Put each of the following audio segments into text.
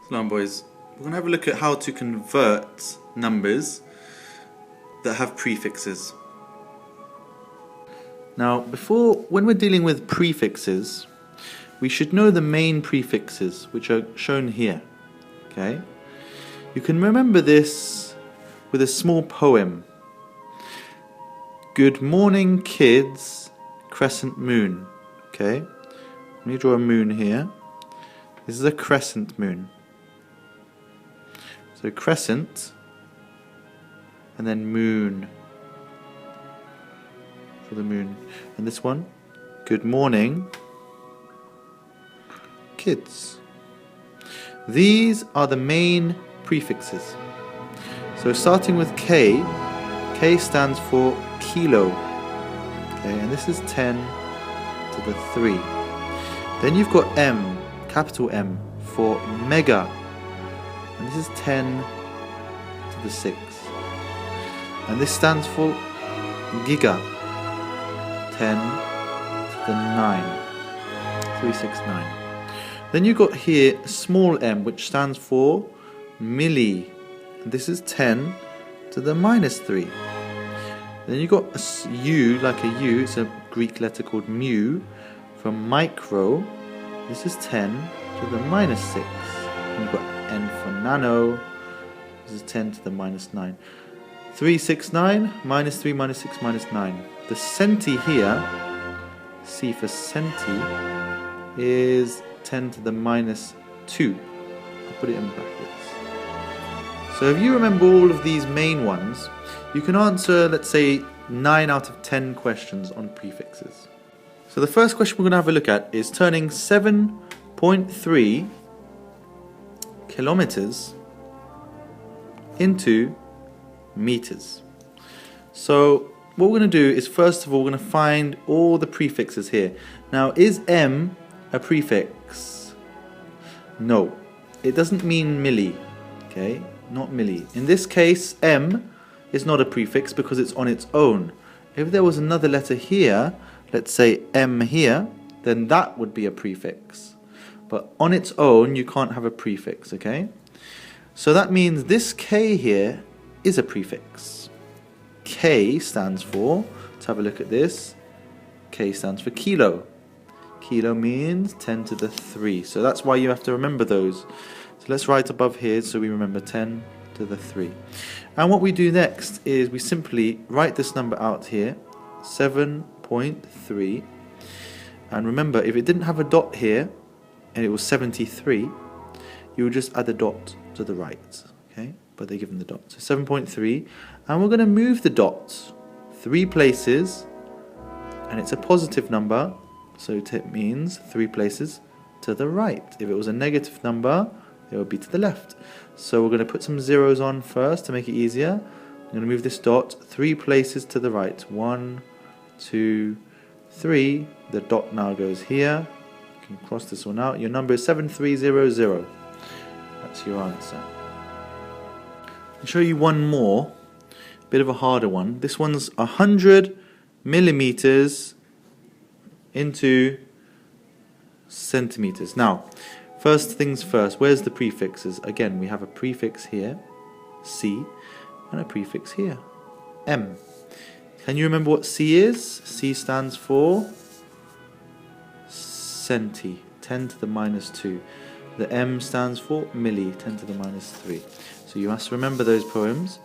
Hold on, boys. We're going to have a look at how to convert numbers that have prefixes. Now, when we're dealing with prefixes, we should know the main prefixes, which are shown here. Okay? You can remember this with a small poem. Good morning, kids, crescent moon. Okay? Let me draw a moon here. This is a crescent moon. So crescent, and then moon for the moon. And this one, good morning, kids. These are the main prefixes. So starting with K, K stands for kilo. Okay, and this is 10 to the 3. Then you've got M, capital M, for mega. And this is 10 to the 6. And this stands for giga. 10 to the 9. 369. Then you've got here small m, which stands for milli. And this is 10 to the minus 3. Then you've got a U, like a U, it's a Greek letter called mu, for micro. This is 10 to the minus 6. And you've got N for nano. This is 10 to the minus 9. 369, minus 3, minus 6, minus 9. The centi here, C for centi, is 10 to the minus 2. I'll put it in brackets. So if you remember all of these main ones, you can answer, let's say, 9 out of 10 questions on prefixes. So the first question we're going to have a look at is turning 7.3 kilometers into meters. So what we're going to do is, first of all, we're going to find all the prefixes here. Now, is M a prefix? No, it doesn't mean milli. Okay, not milli. In this case, M is not a prefix because it's on its own. If there was another letter here, let's say M here, then that would be a prefix. But on its own, you can't have a prefix, okay? So that means this K here is a prefix. K stands for, let's have a look at this, K stands for kilo. Kilo means 10 to the 3. So that's why you have to remember those. So let's write above here so we remember 10 to the 3. And what we do next is we simply write this number out here, 7.3. And remember, if it didn't have a dot here, and it was 73, you would just add a dot to the right, okay? But they're given the dot. So 7.3, and we're going to move the dot 3 places, and it's a positive number, so it means 3 places to the right. If it was a negative number, it would be to the left. So we're going to put some zeros on first to make it easier. I'm going to move this dot 3 places to the right. 1, 2, 3. The dot now goes here. You can cross this one out. Your number is 7300. That's your answer. I'll show you one more, a bit of a harder one. This one's 100 millimeters into centimeters. Now, first things first, where's the prefixes? Again, we have a prefix here, C, and a prefix here, M. Can you remember what C is? C stands for centi, 10 to the minus 2. The M stands for milli, 10 to the minus 3. So you must remember those poems.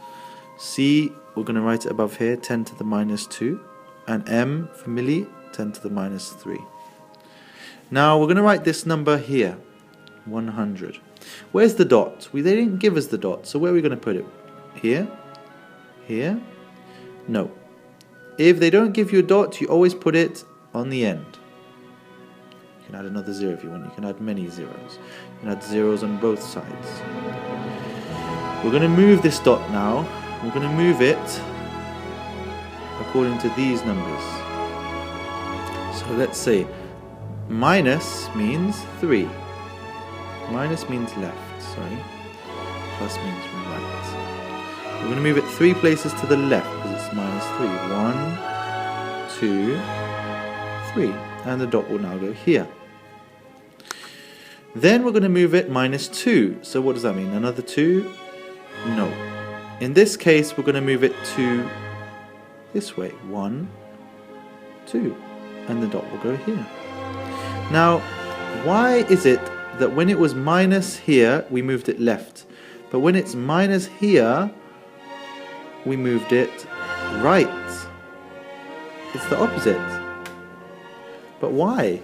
C, we're going to write it above here, 10 to the minus 2. And M for milli, 10 to the minus 3. Now we're going to write this number here, 100. Where's the dot? They didn't give us the dot, so where are we going to put it? Here? Here? No. If they don't give you a dot, you always put it on the end. You can add another 0 if you want. You can add many zeros. You can add zeros on both sides. We're going to move this dot now. We're going to move it according to these numbers. So let's say minus means 3. Minus means left, sorry. Plus means right. We're going to move it 3 places to the left because it's minus 3. 1, 2, 3. And the dot will now go here. Then we're going to move it -2. So what does that mean? Another 2? No. In this case, we're going to move it to this way. 1, 2. And the dot will go here. Now, why is it that when it was minus here, we moved it left? But when it's minus here, we moved it right. It's the opposite. But why?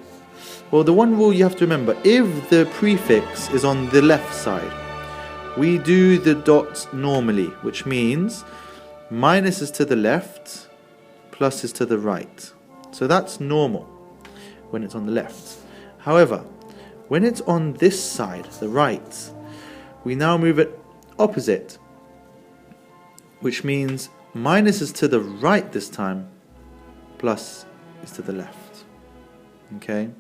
Well, the one rule you have to remember, if the prefix is on the left side, we do the dots normally, which means minus is to the left, plus is to the right. So that's normal when it's on the left. However, when it's on this side, the right, we now move it opposite, which means minus is to the right this time, plus is to the left. Okay?